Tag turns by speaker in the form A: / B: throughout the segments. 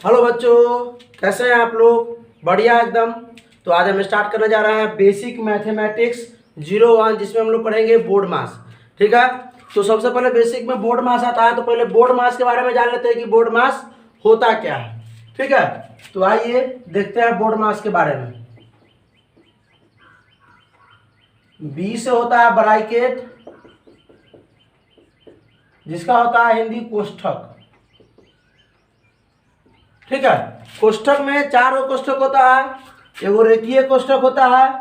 A: Hello बच्चों, कैसे हैं आप लोग? बढ़िया एकदम। तो आज हम स्टार्ट करने जा रहे हैं बेसिक मैथमेटिक्स 01, जिसमें हम लोग पढ़ेंगे बोर्ड मास। ठीक है। तो सबसे पहले बेसिक में बोर्ड मास आता है, तो पहले बोर्ड मास के बारे में जान लेते हैं कि बोर्ड मास होता क्या है। ठीक है। तो आइए देखते हैं बोर्ड मास के बारे में। बी से होता है ब्रैकेट, जिसका होता है हिंदी कोष्ठक। ठीक है। कोष्ठक में चार कोष्ठक होता है। एगो रेखीय कोष्ठक होता है,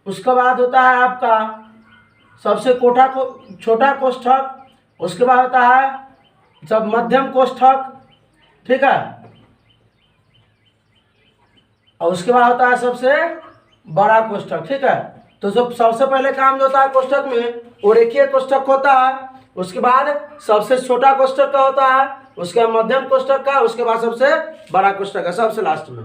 A: उसके बाद होता है आपका सबसे छोटा कोष्ठक, उसके बाद होता है सब मध्यम कोष्ठक। ठीक है। और उसके बाद होता है सबसे बड़ा कोष्ठक। ठीक है। तो सबसे पहले काम जो होता है कोष्ठक में, वो रेखीय कोष्ठक होता है। उसके बाद सबसे छोटा कोष्ठक का होता है, उसके बाद मध्यम कोष्ठक का, उसके बाद सबसे बड़ा कोष्ठक का, सबसे लास्ट में।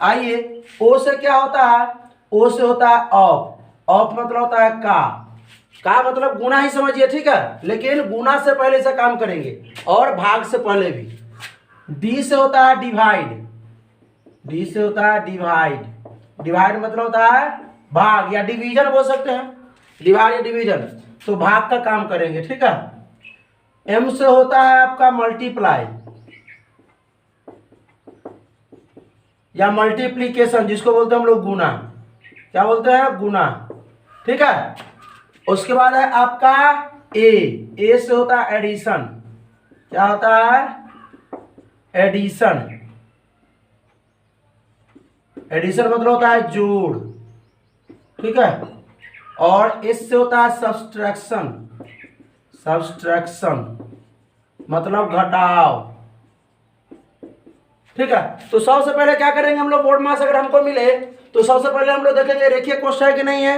A: आइए, ओ से क्या होता है? ओ से होता है ऑफ। ऑफ मतलब होता है का मतलब गुना ही समझिए। ठीक है। लेकिन गुना से पहले से काम करेंगे और भाग से पहले भी। डी से होता है डिवाइड। डी से होता है डिवाइड। डिवाइड मतलब होता है भाग, या डिवीजन बोल सकते हैं। डिवाइड या डिवीजन, तो भाग का काम करेंगे। ठीक है। एम से होता है आपका मल्टीप्लाई या मल्टीप्लीकेशन, जिसको बोलते हैं हम लोग गुना। क्या बोलते हैं? गुना। ठीक है। उसके बाद है आपका ए से होता है एडिशन। क्या होता है? एडिशन। एडिशन मतलब होता है जोड़। ठीक है। और एस से होता है सब्सट्रैक्शन। सब्सट्रैक्शन मतलब घटाव। ठीक है। तो सबसे पहले क्या करेंगे हम लोग? बोर्ड मास अगर हमको मिले तो सबसे पहले हम लोग देखेंगे रेखीय कोष्ठ है कि नहीं है।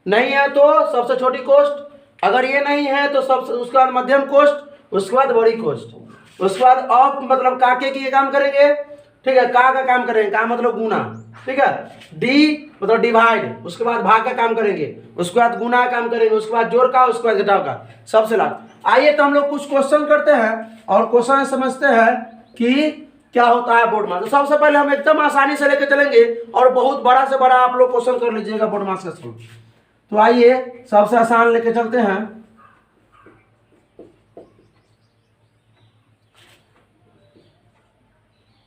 A: नहीं है तो सबसे छोटी कोष्ठ, अगर ये नहीं है तो सबसे उसके बाद मध्यम कोष्ठ, उसके बाद बड़ी कोष्ठ, उसके बाद ऑफ मतलब काके की ये काम करेंगे। ठीक है। का काम करेंगे, का मतलब गुना। ठीक है। डी मतलब डिवाइड, उसके बाद भाग का काम करेंगे, उसके बाद गुना का काम करेंगे, उसके बाद जोड़ का, उसके बाद घटाव का, सबसे लास्ट। आइए तो हम लोग कुछ क्वेश्चन करते हैं और क्वेश्चन समझते हैं कि क्या होता है बोर्ड मास। तो सबसे पहले हम एकदम आसानी से लेकर चलेंगे और बहुत बड़ा से बड़ा आप लोग क्वेश्चन कर लीजिएगा बोर्ड मास का सॉल्व। तो आइए सबसे आसान लेके चलते हैं।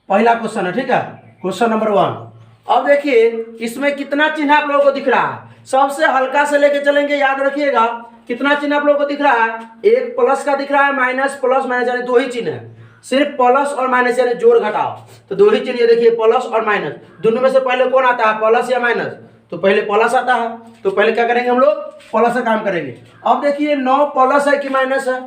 A: पहला क्वेश्चन है। ठीक है। Question number 1। अब देखिए इसमें कितना चिन्ह आप लोगों को दिख रहा है। सबसे हल्का से लेके चलेंगे, याद रखिएगा। कितना चिन्ह आप लोगों को दिख रहा है? एक प्लस का दिख रहा है, माइनस प्लस माइनस, यानी दो ही चिन्ह है। सिर्फ प्लस और माइनस यानी जोड़ घटाव, तो दो ही चिन्ह। ये देखिए प्लस और माइनस, दोनों में से पहले कौन आता है? प्लस या माइनस? तो पहले प्लस आता है, तो पहले क्या करेंगे हम लोग? प्लस से काम करेंगे। अब देखिए 9 प्लस है कि माइनस है,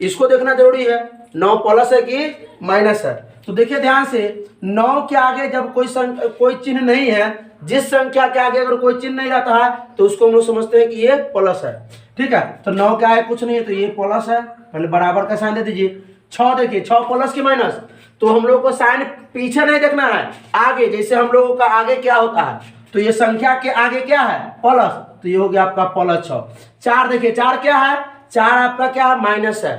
A: इसको देखना जरूरी है। 9 प्लस है कि माइनस है? तो देखिए ध्यान से, 9 के आगे जब कोई चिन्ह नहीं है, जिस संख्या के आगे अगर कोई चिन्ह नहीं रहता है तो उसको हम लोग समझते हैं कि ये प्लस है। ठीक है। तो 9 के आगे कुछ नहीं है तो ये प्लस है, पहले बराबर का साइन दे दीजिए। 6 देखिए, 6 प्लस की माइनस, तो हम लोग को साइन पीछे नहीं देखना है, आगे। जैसे हम लोगों का आगे क्या होता है, तो ये संख्या के आगे क्या है? प्लस, तो ये हो गया आपका प्लस 6। 4 देखिए, 4 क्या है? 4 आपका क्या है? माइनस है।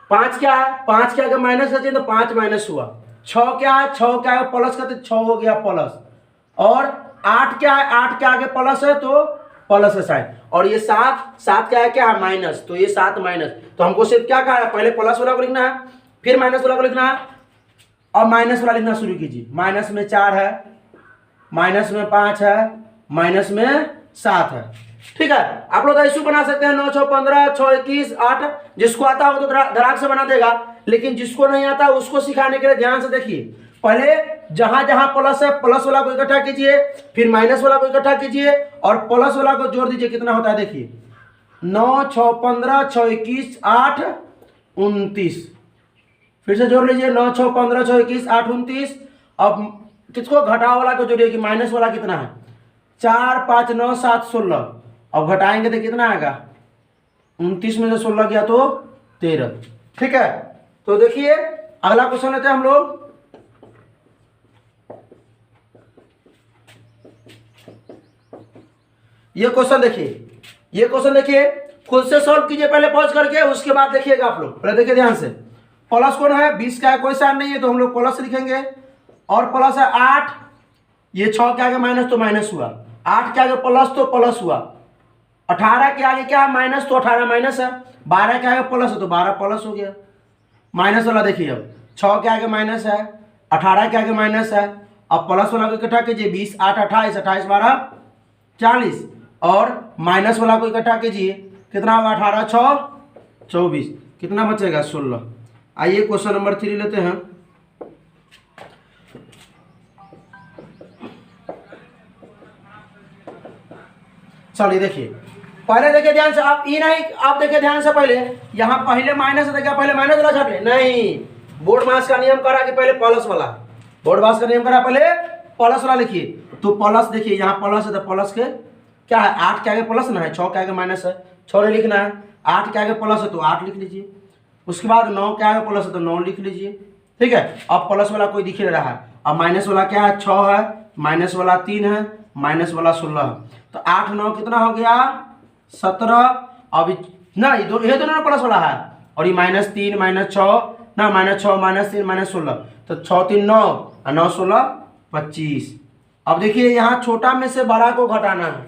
A: 5 क्या है? 5 के आगे माइनस है तो 5 माइनस हुआ। 6 क्या है? 6 क्या है? प्लस का, तो 6 हो गया प्लस। और 8 क्या है? 8 के आगे प्लस है तो प्लस है साइन। और ये 7 क्या है? क्या है? माइनस, तो ये 7 माइनस। तो हमको सिर्फ क्या कहा है? पहले प्लस वाला को लिखना है, फिर माइनस वाला को लिखना है, और माइनस वाला लिखना शुरू कीजिए। माइनस में 4 है, माइनस में 5 है, माइनस में 7 है। ठीक है। आप लोग ऐसे बना सकते हैं 9 6 15 6 21 8। जिसको आता हो तो धड़ाक से बना देगा, लेकिन जिसको नहीं आता उसको सिखाने के लिए ध्यान से देखिए। पहले जहां जहां प्लस है, प्लस वाला को इकट्ठा कीजिए, फिर माइनस वाला को इकट्ठा कीजिए और प्लस वाला को जोड़ दीजिए। कितना होता है देखिए, 9 6 15 6 21 8 29। फिर से जोड़ लीजिए, 9 6 15 6 21 8 29। अब किसको? घटाव वाला को जोड़िए कि माइनस वाला कितना है? 4 5 9 7 16। अब घटाएंगे तो कितना आएगा? 29 में से 16 गया तो 13। ठीक है। तो देखिए अगला क्वेश्चन लेते हैं हम लोग। ये क्वेश्चन देखिए, खुद से सॉल्व कीजिए पहले पॉज करके, उसके बाद देखिएगा आप लोग। पहले देखिए ध्यान से, प्लस कौन है, 20 का कोई साइन नहीं है तो हम लोग प्लस लिखेंगे। और प्लस है 8, ये 6 के आगे माइनस तो माइनस हुआ, 8 के आगे प्लस तो प्लस हुआ, 18 के आगे क्या है माइनस तो 18 माइनस है, 12 के आगे प्लस है तो 12 प्लस हो गया। माइनस वाला देखिए, अब 6 के आगे माइनस है, 18 के आगे माइनस है, अब प्लस वाला को इकट्ठा कीजिए, 20 8 28, 28 12 40, और माइनस वाला को इकट्ठा कीजिए, कितना होगा 18 6 24, कितना बचेगा 16। आइए क्वेश्चन नंबर 3 लेते हैं। चलिए देखिए, पहले देखिए ध्यान से, आप ई नहीं, आप देखिए ध्यान से, पहले यहाँ पहले माइनस देखिए, पहले माइनस वाला छाप ले, नहीं, बोर्ड मास का नियम करा कि पहले प्लस वाला, बोर्ड मास का नियम करा पहले प्लस वाला लिखिए। तो प्लस देखिए यहाँ प्लस है तो प्लस के क्या है, 8 के आगे प्लस ना है, 6 के आगे माइनस है, 6 नहीं लिखना है, 8 के आगे प्लस है तो 8 लिख लीजिए, उसके बाद 9 के आगे प्लस है तो 9 लिख लीजिए, ठीक है। अब प्लस वाला कोई दिख नहीं रहा है, अब माइनस वाला क्या है 6 है, माइनस वाला 3 है, माइनस वाला 16 है, तो 8 9 कितना हो गया 17। अब ना ये दोनों प्लस वाला है, और ये -3 -6 ना, -6 -3 -16, तो 6 3 9 और 9 16 25। अब देखिए यहाँ छोटा में से बड़ा को घटाना है,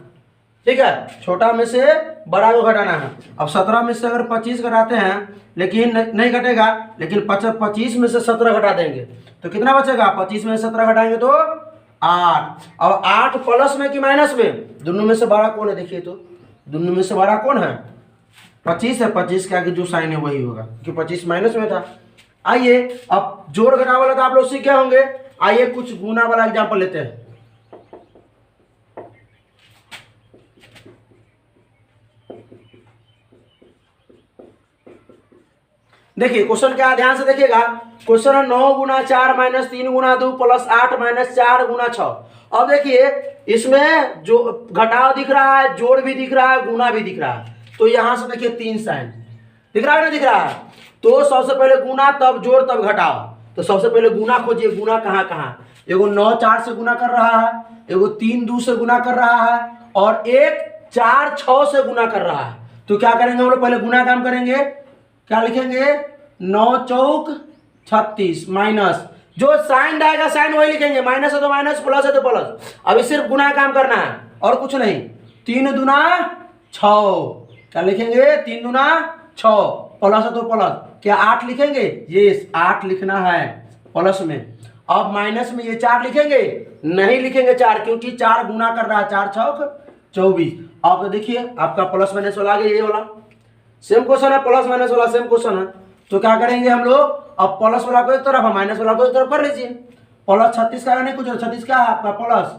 A: ठीक है, छोटा में से बड़ा को घटाना है। अब 17 में से अगर 25 घटाते हैं, लेकिन नहीं घटेगा, लेकिन 25 में से 17 घटा देंगे तो कितना बचेगा, 25 में से 17 घटाएंगे तो 8। अब 8 प्लस में कि माइनस में, दोनों में से बड़ा कौन है देखिए, तो दोनों में से बड़ा कौन है 25 है, 25 के आगे जो साइन है वही होगा, क्योंकि 25 माइनस में था। आइए अब जोड़ घटा वाला तो आप लोग सीखे होंगे, आइए कुछ गुना वाला एग्जांपल लेते हैं। देखिए क्वेश्चन क्या है, ध्यान से देखिएगा, क्वेश्चन है 9 गुना 4 माइनस 3 गुना 2 प्लस 8 माइनस 4 गुना 6। अब देखिए इसमें जो घटाव दिख रहा है, जोड़ भी दिख रहा है, गुना भी दिख रहा है, तो यहां से देखिए 3 साइन दिख रहा है ना, दिख रहा है, तो सबसे पहले गुना तब जोड़ तब घटाव, तो सबसे पहले गुना खोजिए, गुना कहाँ कहाँ, एगो 9 4 से गुना कर रहा है, एगो 3 2 से गुना कर रहा है, और एक 4 6 से गुना कर रहा है। तो क्या करेंगे हम लोग, पहले गुना काम करेंगे, क्या लिखेंगे 9 चौक 36 माइनस, जो साइन आएगा साइन वही लिखेंगे, माइनस है तो माइनस, प्लस है तो प्लस। अभी सिर्फ गुना काम करना है और कुछ नहीं, 3 दूना 6, क्या लिखेंगे 3 दूना 6, प्लस है तो प्लस, क्या 8 लिखेंगे, ये 8 लिखना है प्लस में। अब माइनस में ये 4 लिखेंगे, नहीं लिखेंगे 4, क्योंकि 4 गुना कर रहा है, 4 चौक 24। अब तो देखिए आपका प्लस माइनस वाला आ गया, ये वाला सेम क्वेश्चन है, प्लस माइनस वाला सेम क्वेश्चन है। तो क्या करेंगे हम लोग, अब प्लस वाला को एक तरफ और माइनस वाला को एक तरफ कर लीजिए। प्लस 36 का नहीं कुछ, 36 क्या है आपका प्लस,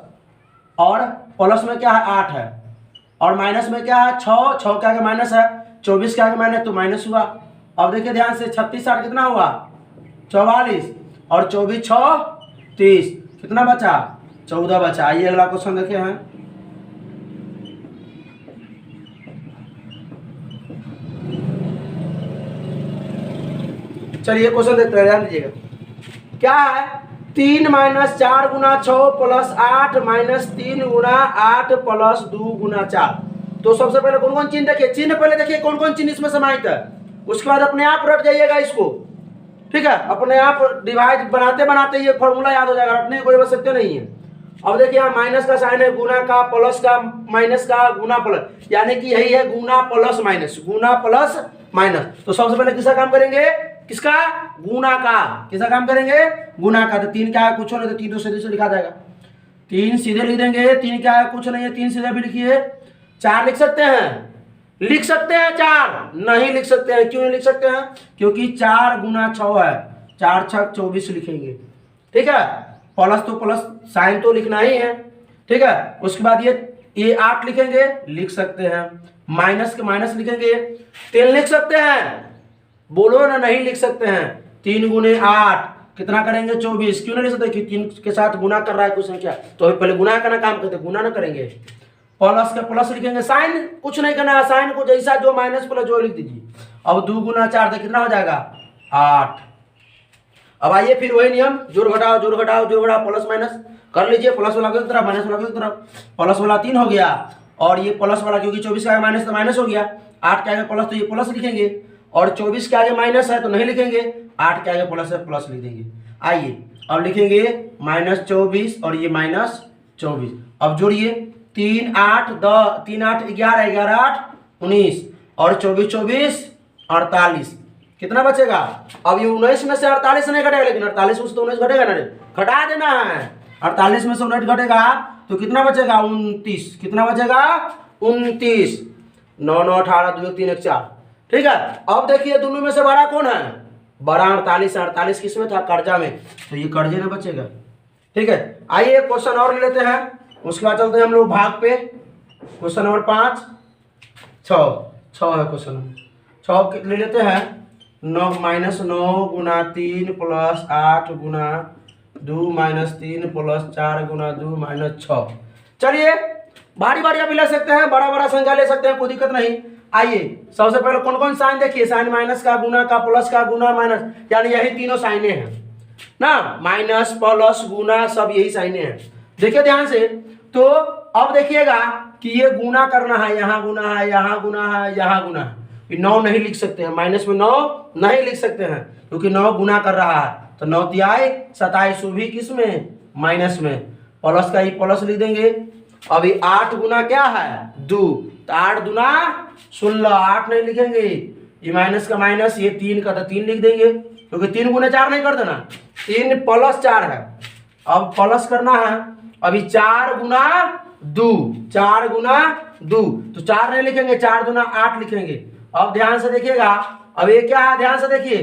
A: और प्लस में क्या है 8 है, और माइनस में क्या है 6, 6 के आगे माइनस है, 24 के आगे माइनस तो माइनस हुआ। अब देखिए ध्यान से, 36 8 कितना हुआ 44, और 24 6 30, कितना बचा 14 बचा। आइए अगला क्वेश्चन देखे हैं। चलिए क्वेश्चन देखते हैं, ध्यान दीजिएगा, क्या है 3 माइनस 4 गुना 6 प्लस 8 माइनस 3 गुना 8 प्लस 2 गुना 4। तो सबसे पहले कौन कौन चिन्ह देखिए, चिन्ह पहले देखिए कौन कौन चिन्ह इसमें समाहित है, उसके बाद अपने आप रट जाइएगा इसको, ठीक है, अपने आप डिवाइड बनाते बनाते ये फॉर्मूला याद हो जाएगा, रटने की कोई आवश्यकता नहीं है। अब देखिए यहाँ माइनस का साइन है, गुना का, प्लस का, माइनस का, गुना प्लस, यानी कि यही है गुना प्लस माइनस, गुना प्लस माइनस। तो सबसे पहले किसका काम करेंगे, किसका, गुना का, किसका काम करेंगे, गुना का। तो 3 क्या है कुछ नहीं, तो 3 दूसरे से लिखा जाएगा, 3 सीधे लिख देंगे, 3 क्या है कुछ नहीं है, 3 सीधे भी लिखिए। 4 लिख सकते हैं, लिख सकते हैं, 4 नहीं लिख सकते हैं, क्यों नहीं लिख सकते हैं, क्योंकि 4 गुना 6 है, 4 6 24 लिखेंगे, ठीक है, प्लस तो प्लस साइन तो लिखना ही है, ठीक है। उसके बाद ये 8 लिखेंगे, लिख सकते हैं, माइनस के माइनस लिखेंगे, 3 लिख सकते हैं, बोलो ना नहीं लिख सकते हैं, 3 गुने 8 कितना करेंगे 24, क्यों नहीं लिख सकते, कि 3 के साथ गुना कर रहा है कुछ संख्या, तो अभी पहले गुना का ना काम करते, गुना ना करेंगे, प्लस का प्लस लिखेंगे, साइन कुछ नहीं करना है, साइन को जैसा जो माइनस प्लस जो लिख दीजिए। अब 2 गुना 4 तो कितना हो जाएगा 8। अब आइए फिर वही नियम, जोड़ घटाओ जोड़ घटाओ जोड़ घटाओ, प्लस माइनस कर लीजिए, प्लस वाला की तरफ माइनस वाला की तरफ, प्लस वाला 3 हो गया, और ये प्लस वाला क्योंकि 24 का माइनस तो माइनस हो गया, 8 के आगे प्लस तो ये प्लस लिखेंगे, और 24 के आगे माइनस है तो नहीं लिखेंगे, 8 के आगे प्लस है, प्लस लिख देंगे। आइए अब लिखेंगे -24 और ये -24। अब जोड़िए 3 8 10 3 8 11 11 8 19 और 24 24 48। कितना बचेगा? अब ये 19 में से 48 नहीं घटेगा, लेकिन 48 में से तो 19 घटेगा ना रे, घटा देना है। 48 में से 19 घटेगा तो कितना बचेगा? 29। कितना बचेगा? 29। 9 9 18 2 3 1 4। ठीक है। अब देखिए दोनों में से बड़ा कौन है? बड़ा 48 है। 48 किस में था? कर्जा में, तो ये कर्जे में बचेगा। ठीक है। आइए क्वेश्चन और ले लेते हैं, उसके बाद चलते हैं हम लोग भाग पे। क्वेश्चन नंबर 5 6 है क्वेश्चन 6 ले लेते हैं। 9 -9 गुना 3 प्लस 8 गुना 2 -3 प्लस 4 गुना 2 -6। चलिए भारी भारी भी ले सकते हैं, बड़ा बड़ा संख्या ले सकते हैं, कोई दिक्कत नहीं। आइए सबसे पहले कौन कौन साइन देखिए, साइन माइनस का, गुना का, प्लस का, गुना माइनस, यानी यही तीनों साइने हैं ना, माइनस प्लस गुना सब यही साइने हैं। देखिए ध्यान से, तो अब देखिएगा कि ये गुना करना है, यहाँ गुना है, यहाँ गुना है, यहाँ गुना है। 9 नहीं लिख सकते हैं, माइनस में 9 नहीं लिख सकते हैं क्योंकि 9 गुना कर रहा है। तो 9 तिहाई 27 भी किस में? माइनस में। प्लस का ही प्लस लिख देंगे। अभी 8 गुना क्या है? 2, तो 8 दुना 16, 8 नहीं लिखेंगे, ये माइनस का माइनस, ये 3 का तो 3 लिख देंगे क्योंकि 3 गुना 4 नहीं कर देना, 3 प्लस 4 है। अब प्लस करना है, अभी 4 गुना 2, 4 गुना 2, तो 4 नहीं लिखेंगे, 4 दुना 8 लिखेंगे। अब ध्यान से देखिएगा, अब ये क्या है? ध्यान से देखिए,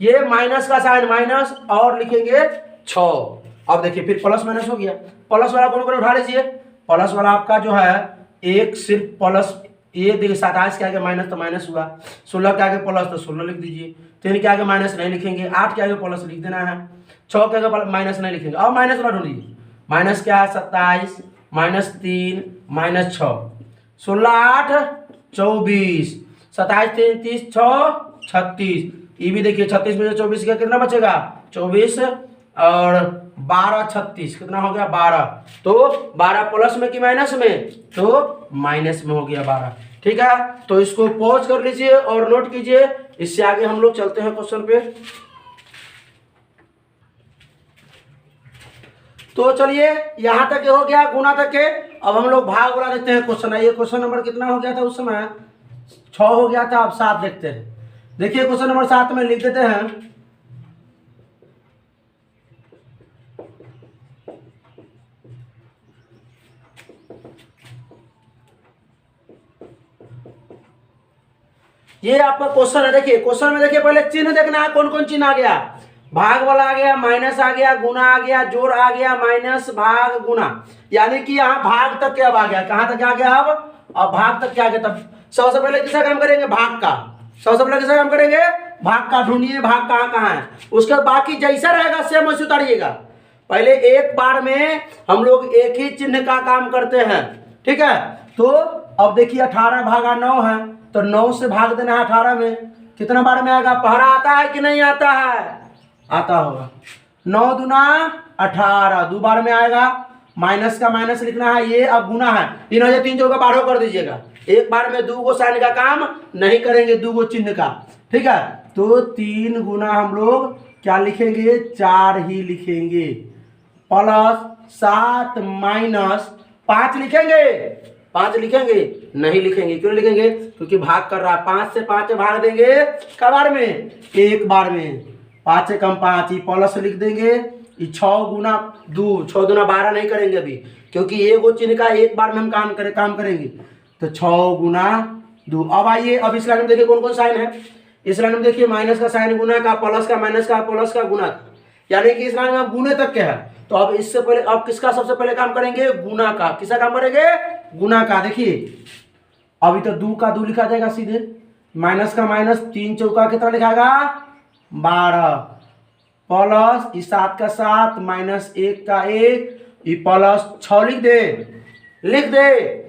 A: ये माइनस का साइन, माइनस और लिखेंगे 6। अब देखिए फिर प्लस माइनस हो गया। प्लस वाला कौन कौन उठा लीजिए। प्लस वाला आपका जो है एक सिर्फ प्लस, ये देखिए 27 के आगे माइनस तो माइनस हुआ, 16 के आगे प्लस तो 16 लिख दीजिए, 3 के आगे माइनस नहीं लिखेंगे, 8 के आगे प्लस लिख देना है, 6 के आगे माइनस नहीं लिखेंगे। अब माइनस वाला ढूंढिए, माइनस क्या है? 27 -3 -6, 16 8 24, 27 3 30 6 36। ये भी देखिए 36 में से 24 का कितना बचेगा? 24 और 12 36 कितना हो गया? 12। तो 12 प्लस में कि माइनस में? तो माइनस में हो गया 12। ठीक है, तो इसको पॉज कर लीजिए और नोट कीजिए। इससे आगे हम लोग चलते हैं क्वेश्चन पे। तो चलिए यहां तक हो गया, गुना तक के। अब हम लोग भाग वाला देखते हैं क्वेश्चन। ये क्वेश्चन नंबर कितना हो गया था उस समय? 6 हो गया था। अब 7 देखते हैं। देखिए क्वेश्चन नंबर 7 में लिख देते हैं, ये आपका क्वेश्चन है। देखिए क्वेश्चन में देखिए पहले चिन्ह देखना है, कौन कौन चिन्ह आ गया। भाग वाला आ गया, माइनस आ गया, गुना आ गया, जोड़ आ गया, माइनस भाग गुना, यानी कि यहाँ भाग तक क्या आ गया। कहां तक आ गया? अब भाग तक क्या आ गया। तब सबसे पहले किसका काम करेंगे? भाग का। सबसे पहले किसका काम करेंगे? भाग का। ढूंढिए भाग कहाँ कहाँ है, उसके बाकी जैसा रहेगा सेम वैसे उतारिएगा। पहले एक बार में हम लोग एक ही चिन्ह का काम करते हैं। ठीक है, तो अब देखिए 18 भागा 9 है, तो 9 से भाग देना है 18 में। कितना बार में आएगा? पहरा आता है कि नहीं आता है? आता होगा। 9 दुना 18, 2 बार में आएगा। माइनस का माइनस लिखना है, ये अब गुना है, 3 हो जाए 3 चौका 12 कर दीजिएगा। एक बार में 2 गो साइन का काम नहीं करेंगे, 2 गो चिन्ह का। ठीक है, तो 3 गुना हम लोग क्या लिखेंगे? 4 ही लिखेंगे। प्लस 7 माइनस 5 लिखेंगे? 5 लिखेंगे? नहीं लिखेंगे। क्यों लिखेंगे? क्योंकि भाग कर रहा है। 5 से 5 भाग देंगे कब बार में? एक बार में। 5 से कम 5, ये प्लस लिख देंगे। ये 6 गुना 2, 6 दुना 12 नहीं करेंगे अभी, क्योंकि ये वो चिन्ह का एक बार में हम काम करेंगे। तो 6 गुना 2। अब आइए, अब इस लाइन में देखिए कौन कौन साइन है। इस लाइन में देखिए माइनस का साइन, गुना का, प्लस का, माइनस का, प्लस का, गुना का, यानी कि इस लाइन में गुने तक क्या है। तो अब इससे पहले अब किसका सबसे पहले काम करेंगे? गुना का। किसका काम करेंगे? गुना का। देखिए अभी तो 2 का 2 लिखा जाएगा सीधे, माइनस का माइनस, 3 चौका कितना लिखाएगा? 12, प्लस 7 का 7, माइनस 1 का 1, ये प्लस 6 लिख दे।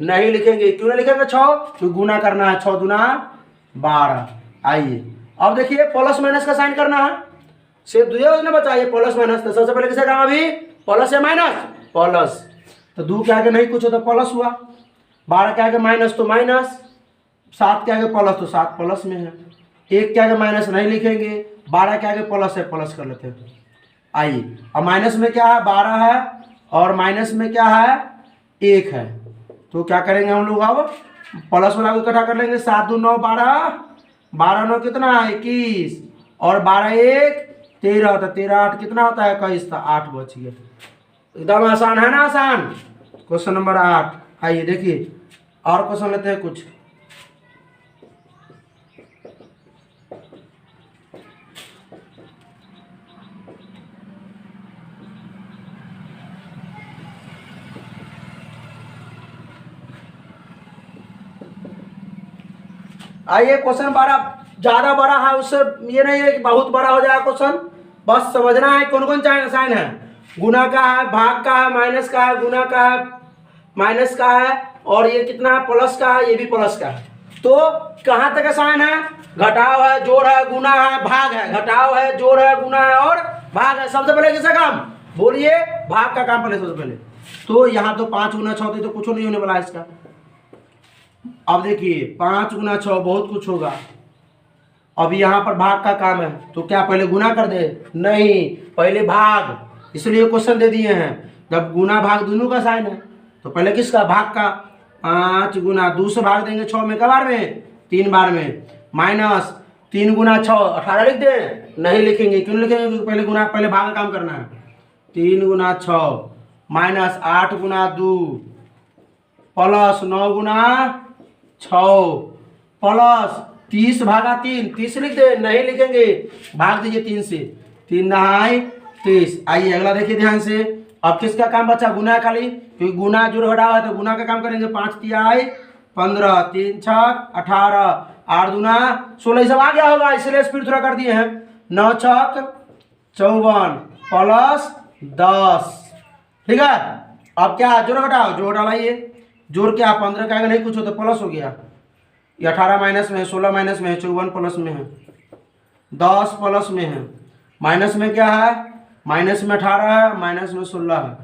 A: नहीं लिखेंगे। क्यों नहीं लिखेंगे? 6, तो गुना करना है। 6 दुना 12। आइए अब देखिए प्लस माइनस का साइन करना है, सिर्फ 2 ने बचा, ये प्लस माइनस। तो सबसे पहले किसका काम? अभी प्लस या माइनस? प्लस। तो 2 के आगे नहीं कुछ हो तो प्लस हुआ, 12 के आगे माइनस तो माइनस, 7 के आगे प्लस तो 7 प्लस में है, 1 के आगे माइनस नहीं लिखेंगे 12 के आगे प्लस है, प्लस कर लेते हैं। आइए अब माइनस में क्या है 12 है और माइनस में क्या है 1 है, तो क्या करेंगे हम लोग अब प्लस वाला को इकट्ठा कर लेंगे। 7 दूनी 9 12, 12 9 कितना 21 और 12 1 13 होता है, 13 8 कितना होता है 21, 8 बच गया। एकदम आसान है ना, आसान। Question number 8। आइए देखिए और क्वेश्चन लेते हैं कुछ। आइए क्वेश्चन 12 ज्यादा बड़ा है, उससे ये नहीं है कि बहुत बड़ा हो जाएगा क्वेश्चन, बस समझना है कौन कौन साइन है। गुना का है, भाग का है, माइनस का है, गुना का है, माइनस का है, और ये कितना है प्लस का है, ये भी प्लस का है। तो कहाँ तक साइन है, घटाव है, जोड़ है, गुना है, भाग है। घटाव है, जोड़ है, गुना है और भाग है। सबसे पहले किसका काम बोलिए, भाग का काम पहले सबसे पहले। तो यहाँ तो 5 गुना 6 तो कुछ नहीं होने वाला इसका। अब देखिए 5 गुना 6 बहुत कुछ होगा। अब यहाँ पर भाग का काम है, तो क्या पहले गुना कर दे, नहीं पहले भाग, इसलिए क्वेश्चन दे दिए हैं। जब गुना भाग दोनों का साइन है तो पहले किसका, भाग का। 5 गुना 2 से भाग देंगे 6 में, क बार में 3 बार में, माइनस 3 गुना 6 18 लिख दें, नहीं लिखेंगे। क्यों लिखेंगे, क्योंकि पहले गुना पहले भाग का काम करना है। 3 गुना 6 माइनस 8 गुना 2 प्लस 9 गुना 6 प्लस 30 भागा 3, 30 लिख दे, नहीं लिखेंगे, भाग दीजिए 3 से, 3 9 30। आइए अगला देखिए ध्यान से। अब किसका काम बचा, गुना खाली, क्योंकि गुना जुड़ घटाव है तो गुना का काम करेंगे। 5 तिहाई 15, 3 छक 18, 8 दूना 16, सब आ गया होगा, इसलिए स्पीड थोड़ा कर दिए हैं। 9 छक 54 प्लस 10, ठीक है। अब क्या जोड़ घटाओ, जोड़ डालाइए, जोड़ क्या 15 का आगे नहीं कुछ हो तो प्लस हो गया। ये 18 माइनस में है, 16 माइनस में है, 54 प्लस में है, 10 प्लस में है, माइनस में क्या है, माइनस में 18 है, माइनस में 16 है,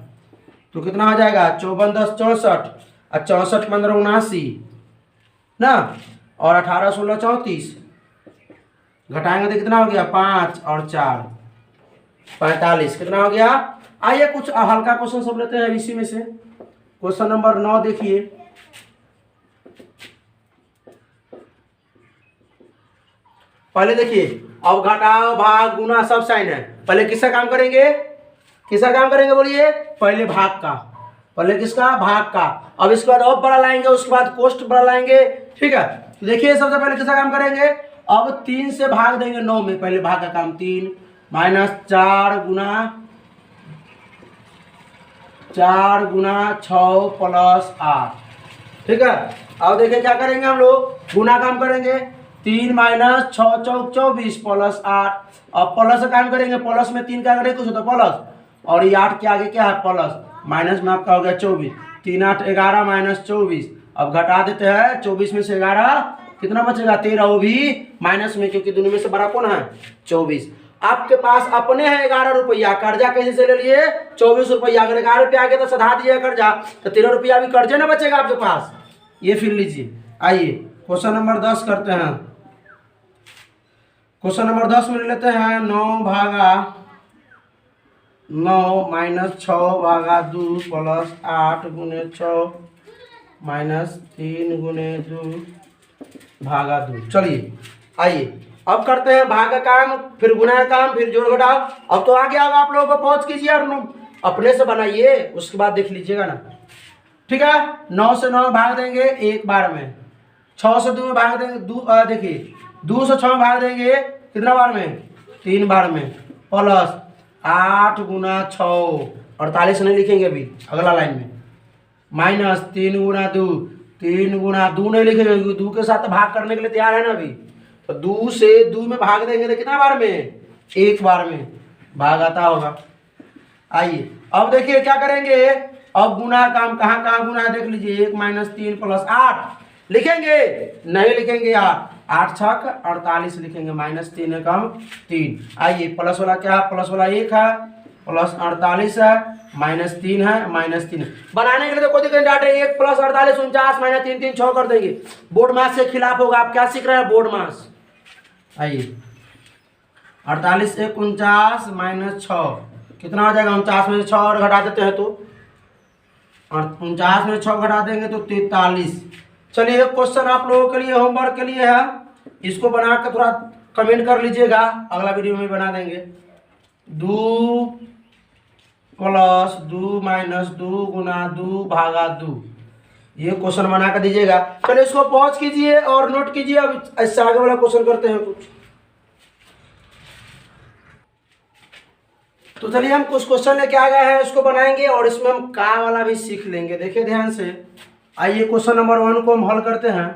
A: तो कितना हो जाएगा 54 10 64 और 64 15 79 ना, और 18 16 34, घटाएंगे तो कितना हो गया 5 और 4 45, कितना हो गया। आइए कुछ हल्का क्वेश्चन सब लेते हैं इसी में से। क्वेश्चन नंबर 9 देखिए। पहले देखिए अब घटाओ भाग गुना सब साइन है, पहले किसका काम करेंगे, किसका काम करेंगे बोलिए, पहले भाग का, पहले किसका, भाग का। अब इसके बाद अब बड़ा लाएंगे, उसके बाद कोष्ट बड़ा लाएंगे, ठीक है। तो देखिए सबसे पहले किसका काम करेंगे, अब 3 से भाग देंगे 9 में, पहले भाग का काम 3 माइनस 4 गुना 6 प्लस 8, ठीक है। अब देखिए क्या करेंगे हम लोग, गुना काम करेंगे, 3 माइनस 6 चौक 24 प्लस 8। अब प्लस का काम करेंगे, प्लस में 3 का आगे कुछ होता प्लस, और ये 8 के आगे क्या है प्लस, माइनस में आपका हो गया 24, 3 8 11 माइनस 24। अब घटा देते हैं 24 में से 11 कितना बचेगा 13, वो भी माइनस में, क्योंकि दोनों में से बड़ा कौन है 24। आपके पास अपने हैं 11 रुपया, कर्जा कैसे से ले लिए 24 रुपया, अगर 11 रुपया आगे तो सधा दिए कर्जा, तो 13 रुपया भी कर्जे ना बचेगा आपके पास, ये फिर लीजिए। आइए क्वेश्चन नंबर 10 करते हैं। क्वेश्चन नंबर 10 में लेते हैं 9 भागा 9 माइनस 6 भागा 2 प्लस 8 गुने 6 माइनस 3 गुने 2 भागा 2। चलिए आइए अब करते हैं भाग का काम, फिर गुना का काम, फिर जोड़ घटाओ। अब तो आ गया होगा, आप लोगों को पहुंच कीजिए और अपने से बनाइए, उसके बाद देख लीजिएगा ना, ठीक है। 9 से 9 भाग देंगे एक बार में, 6 से 2 में भाग देंगे, देखिए 2 से 6 में भाग देंगे कितना बार में 3 बार में, प्लस 8 गुना 6 48 नहीं लिखेंगे अभी अगला लाइन में, माइनस 3 गुना 2 3 गुना 2 नहीं लिखेंगे, 2 के साथ भाग करने के लिए तैयार है ना अभी, तो 2 से 2 में भाग देंगे तो कितना बार में, एक बार में भाग आता होगा। आइए अब देखिए क्या करेंगे, अब गुना काम कहाँ कहाँ गुना है देख लीजिए, 1 माइनस 3 प्लस 8 लिखेंगे, नहीं लिखेंगे 8 छक 48 लिखेंगे, माइनस 3 कम 3। आइए प्लस वाला क्या है, प्लस वाला 1 है, प्लस 48 है, माइनस 3 है, माइनस 3 बनाने के लिए तो कोई दिक्कत नहीं, 1 प्लस 48 49 माइनस 3 3 6 कर देंगे। बोर्ड मास से खिलाफ होगा, आप क्या सीख रहे हैं बोर्ड मास। आइए 48 एक 49 माइनस 6 कितना हो जाएगा? 49 में से 6 और घटा देते हैं तो, और 49 में 6 घटा देंगे तो 43। चलिए एक क्वेश्चन आप लोगों के लिए होमवर्क के लिए है, इसको बना कर थोड़ा कमेंट कर लीजिएगा, अगला वीडियो में बना देंगे। 2 प्लस 2 माइनस 2 गुना 2 भागा 2, ये क्वेश्चन बना कर दीजिएगा। चलिए इसको पॉज कीजिए और नोट कीजिए। अब इससे आगे वाला क्वेश्चन करते हैं कुछ। तो चलिए हम कुछ क्वेश्चन लेके आ गए हैं, उसको बनाएंगे और इसमें हम का वाला भी सीख लेंगे। देखिए ध्यान से, आइए क्वेश्चन नंबर 1 को हम हल करते हैं।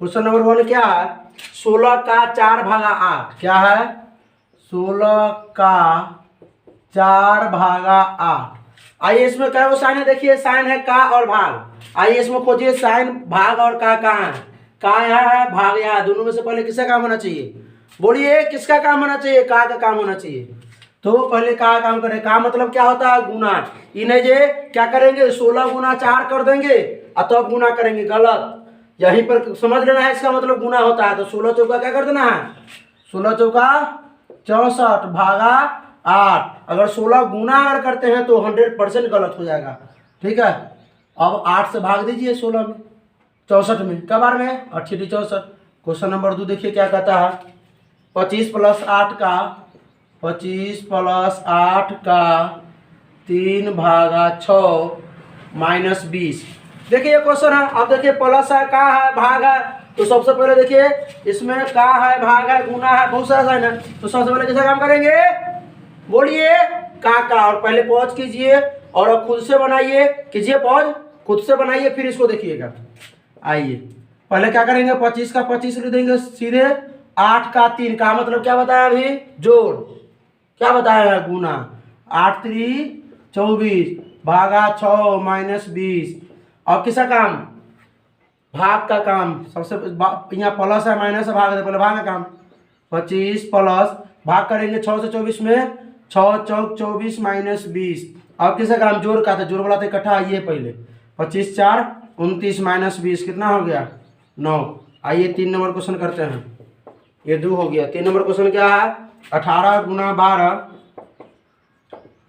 A: क्वेश्चन नंबर 1 क्या है? 16 का 4 भागा 8 क्या है? 16 का 4 भागा 8। आइए इसमें क्या वो साइन है? देखिए साइन है का और भाग। आइए इसमें खोजिए साइन भाग और का कहाँ है? का यहाँ है, भाग यहाँ है। दोनों में से पहले किसका काम होना चाहिए? बोलिए किसका काम होना चाहिए? का काम होना चाहिए। तो पहले का काम करें। का मतलब क्या होता है? गुना। इन्हें जे क्या करेंगे? 16 गुना 4 कर देंगे और तब गुना करेंगे। गलत, यहीं पर समझ लेना है, इसका मतलब गुना होता है। तो 16 चौका क्या कर देना है? 16 चौका 64 भागा 8। अगर 16 गुना अगर करते हैं तो 100% गलत हो जाएगा। ठीक है, अब 8 से भाग दीजिए 16 में, 64 में, क्या बार में? 8 64। क्वेश्चन नंबर 2 देखिए क्या कहता है? 25 प्लस 8 का 3 भागा 6 माइनस 20। देखिए ये क्वेश्चन है। अब देखिए प्लस है, का है, भाग है। तो सबसे पहले देखिए इसमें का है, भाग है, गुना है, बहुत सारा साइन है। तो सबसे पहले कैसे काम करेंगे? बोलिए का। और पहले पॉज कीजिए और अब खुद से बनाइए, कीजिए पॉज, खुद से बनाइए, फिर इसको देखिएगा। आइए पहले क्या करेंगे? 25 का 25 लिख देंगे सीधे। 8 का 3 का मतलब क्या बताया अभी? जोड़। क्या बताया है? गुना। 8 3 24 भागा 6 माइनस 20। अब किसका काम? भाग का काम। सबसे यहाँ प्लस है माइनस है, भाग है, पहले भाग का काम। 25 प्लस भाग करेंगे 6 से 24 में, 6 चौक 24 माइनस 20। अब किसका काम? जोड़ का था, जोड़ वाला था इकट्ठा। ये पहले 25 4 29 माइनस 20 कितना हो गया? 9। आइए 3 नंबर क्वेश्चन करते हैं। ये 2 हो गया। 3 नंबर क्वेश्चन क्या है? 18 गुना 12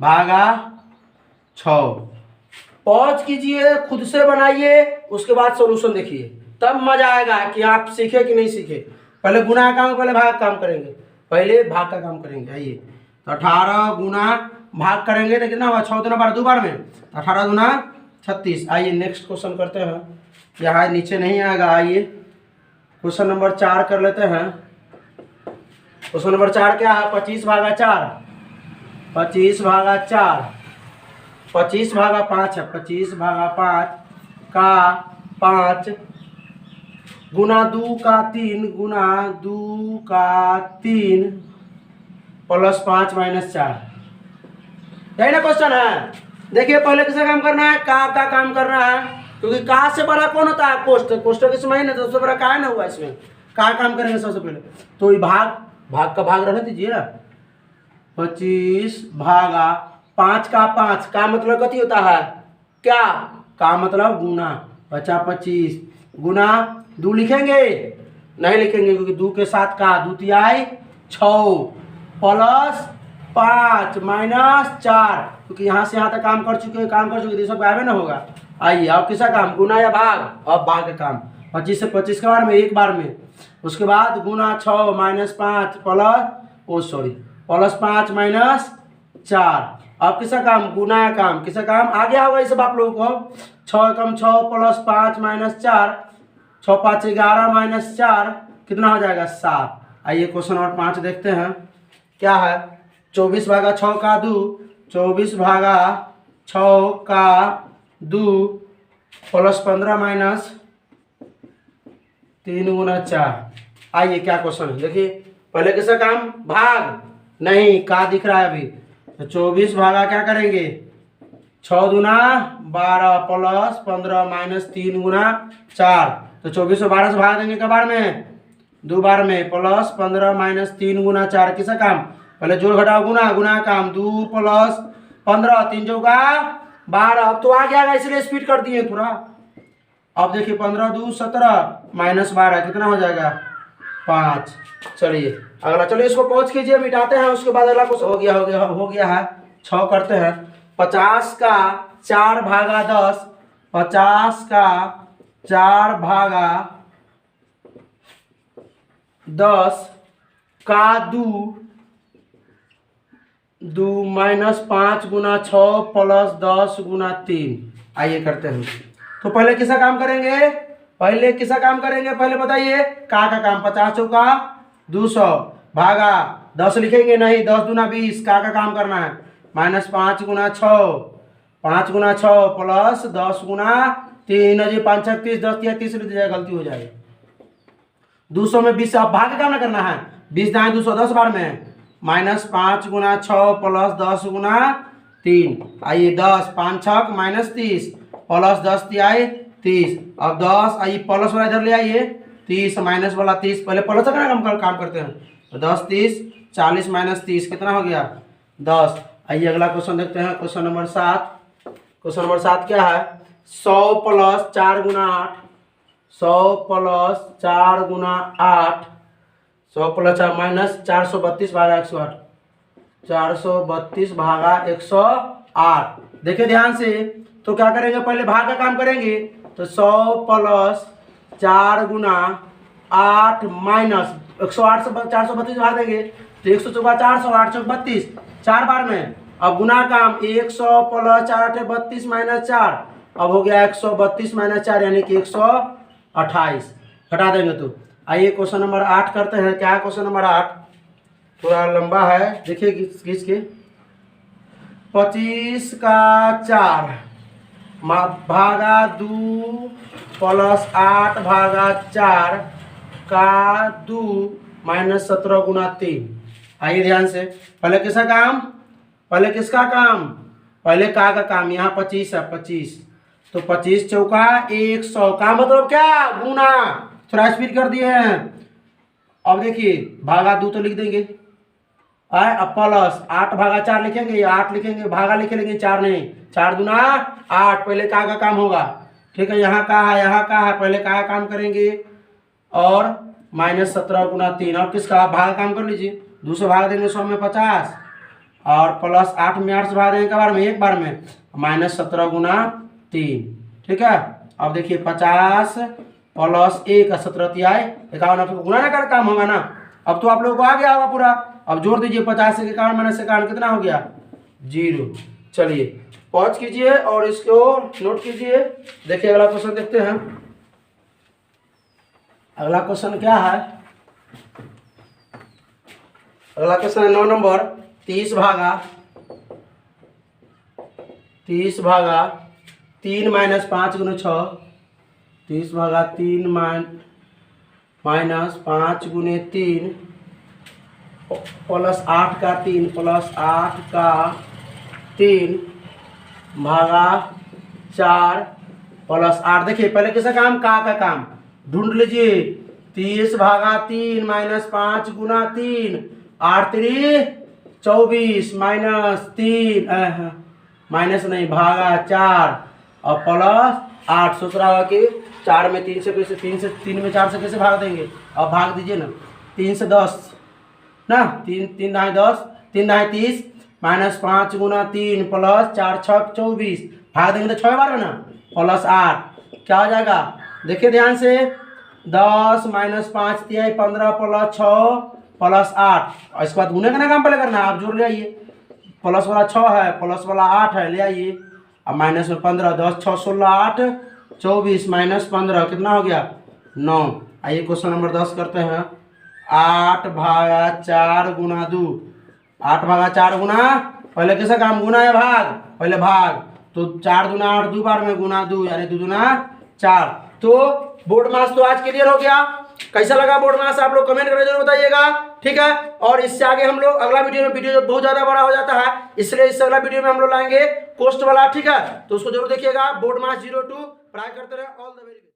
A: भागा 6। पॉज कीजिए, खुद से बनाइए, उसके बाद सॉल्यूशन देखिए, तब मजा आएगा कि आप सीखे कि नहीं सीखे। पहले गुना का काम, पहले भाग का काम करेंगे, पहले भाग का काम करेंगे। आइए तो 18 गुना भाग करेंगे तो कितना हुआ? 6 दूना 12, 2 बार में 18 गुना 36। आइए नेक्स्ट क्वेश्चन करते हैं। यहाँ नीचे नहीं आएगा। आइए क्वेश्चन नंबर 4 कर लेते हैं। क्वेश्चन नंबर 4 क्या है? 25 भागा 4, 25 भागा 4, 25 भागा 5 है, 25 भागा 5 का 5 गुना 2 का 3 गुना 2 का 3 प्लस 5 माइनस 4। यही ना क्वेश्चन है? देखिए पहले किसका काम करना है? का काम करना है, क्योंकि का से बड़ा कौन होता है? कोष्ठक। कोष्ठक इसमें है ना, तो सबसे बड़ा का है ना हुआ, इसमें का काम करेंगे सबसे पहले। तो ये भाग का भाग रहने दीजिए ना। 25 भागा 5 का 5 का मतलब कथी होता है? क्या? का मतलब गुना। बचा 25 गुना 2 लिखेंगे? नहीं लिखेंगे, क्योंकि 2 के साथ का 2 तिहाई 6 प्लस 5 माइनस 4, क्योंकि यहाँ से यहाँ तक काम कर चुके तो सब गायब ना होगा। आइए अब किसका काम? गुना या भाग? अब भाग का काम। 25 से 25 के बार में, एक बार में, उसके बाद गुना 6 माइनस 5 प्लस 5 माइनस 4। अब किसका काम? गुना काम। किसका काम? आ गया होगा ये सब आप लोगों को। 6 कम 6 प्लस 5 माइनस 4, 6 5 11 माइनस 4 कितना हो जाएगा? 7। आइए क्वेश्चन नंबर 5 देखते हैं क्या है? 24 भागा 6 का 2, 24 भागा 6 का 2 प्लस 15 माइनस 3 गुना 4। आइए क्या क्वेश्चन है? देखिए पहले किसका काम? भाग नहीं, का दिख रहा है अभी। तो 24 भागा क्या करेंगे? 6 दूना 12 प्लस 15 माइनस 3 गुना 4। तो 24 को 12 से भाग देंगे कब बार में? 2 बार में, प्लस 15 माइनस 3 गुना 4। किसका काम? पहले जोड़ घटाओ, गुना काम। 2 प्लस 15 3 चौका 12। अब तो आ गया, इसलिए स्पीड कर दिए थोड़ा। अब देखिए 15 2 17 माइनस 12 कितना हो जाएगा? 5। चलिए अगला, चलिए इसको पहुँच कीजिए, मिटाते हैं, उसके बाद अगला क्वेश्चन हो गया है 6 करते हैं। 50 का 4 भागा 10, 50 का 4 भागा 10 का 2 माइनस 5 गुना 6 प्लस 10 गुना 3। आइए करते हैं। तो पहले किसका काम करेंगे, पहले बताइए का काम। 50 चौका 200 भागा 10 लिखेंगे नहीं, 10 दूना 20, का काम करना है माइनस 5 गुना 6, 5 गुना 6 प्लस 10 गुना 3। जी 5 6 30, 10 या 30 लिख दीजिएगा, गलती हो जाएगी। 200 में 20 अब भाग काम ना करना है, 20 दाएं 200 10 बार में, माइनस 5 गुना 6 प्लस 10 गुना 3। आइए 10 5 6 माइनस 30 प्लस 10 तिहाई 30। अब 10 आइए प्लस वाला इधर ले आइए, 30 माइनस वाला 30, पहले प्लस का काम करते हैं। तो 10 30 40 माइनस 30 कितना हो गया 10। आइए अगला क्वेश्चन देखते हैं, क्वेश्चन नंबर 7। क्वेश्चन नंबर 7 क्या है, 100 प्लस 4 गुना 8, 100 प्लस 4 गुना 8, 100 प्लस 4 माइनस 432 भागा 108, 432 भागा 108। देखिए ध्यान से, तो क्या करेंगे, पहले भाग का काम करेंगे। तो 100 प्लस 4 गुना 8 माइनस 108 से 432 भाग देंगे, तो 100 चौका 400, 8 चौक 32, 4 बार में। अब गुना काम 100 प्लस 4 8 32 माइनस 4, अब हो गया 132 माइनस 4 यानी कि 128, घटा देंगे। तो आइए क्वेश्चन नंबर 8 करते हैं। क्या है क्वेश्चन नंबर 8, थोड़ा लंबा है, देखिए खींच के। 25 का 4 भागा 2 प्लस 8 भागा 4 का 2 माइनस 17 गुना 3। आइए ध्यान से, पहले किसका काम, पहले का काम। यहाँ 25 है, 25, तो 25 चौका 100 का मतलब क्या, गुना। थोड़ा स्पीड कर दिए हैं। अब देखिए भागा 2 तो लिख देंगे, अब प्लस 8 भागा 4 लिखेंगे, 8 लिखेंगे, भागा लिखेंगे 4 नहीं, 4 दूना 8। पहले का काम होगा, ठीक है। यहाँ का है, पहले का काम करेंगे और माइनस 17 गुना 3। और किसका भाग काम कर लीजिए, 2 से भाग देंगे 100 में 50, और प्लस 8 में 8 से भाग देंगे बार में, एक बार में, माइनस 17 गुना 3। ठीक है। अब देखिए 50 प्लस 1 17 तिहाई 51, आपको गुना ना कर काम होगा ना। अब तो आप लोगों को आ गया होगा पूरा। अब जोड़ दीजिए 50 से 51 माइनस 51 कितना हो गया 0। चलिए पॉज कीजिए और इसको नोट कीजिए। देखिए अगला क्वेश्चन देखते हैं। अगला क्वेश्चन क्या है, अगला क्वेश्चन है 9 नंबर। 30 भागा 3 माइनस 5 गुना 6, 30 भागा 3 माइनस 5 गुने 3 प्लस 8 का 3 प्लस 8 का 3 भागा 4 प्लस 8। देखिए पहले किसका काम, का काम ढूंढ लीजिए। 30 भागा 3 माइनस 5 गुना 3, 8 3 24 माइनस 3 माइनस नहीं भागा 4 और प्लस 8। सोच रहा होगा कि 4 में 3 से कैसे, 3 में 4 से कैसे भाग देंगे। अब भाग दीजिए ना, 3 से 10 ना, 3 दाएँ 10, 3 दाएँ 30 माइनस 5 गुना 3 प्लस 4 6 24, भाग देंगे तो 6 बार में ना, प्लस 8 क्या हो जाएगा। देखिए ध्यान से, 10 माइनस 5 तिहाई 15 प्लस 6 प्लस 8। और इसके बाद गुने का ना काम पहले करना है, आप जोड़ ले आइए। प्लस वाला 6 है, प्लस वाला 8 है, ले आइए। अब माइनस में 15, 10 6 16 8 24 माइनस 15 कितना हो गया 9। आइए क्वेश्चन नंबर 10 करते हैं। 8 भागा 4 गुना 2, 8 भागा 4 गुना, पहले कैसा काम, गुना या भाग, पहले भाग। तो 4 दूना 8, 2 बार में गुना 2 यानी 2 दूना 4। तो बोर्ड मास तो आज क्लियर हो गया। कैसा लगा बोर्ड मास आप लोग कमेंट करके जरूर बताइएगा, ठीक है। और इससे आगे हम लोग अगला वीडियो बहुत ज्यादा बड़ा हो जाता है, इसलिए इस अगला वीडियो में हम लोग लाएंगे कोस्ट वाला, ठीक है। तो उसको जरूर देखिएगा। बोर्ड मास 02 ट्राई करते रहे। All the very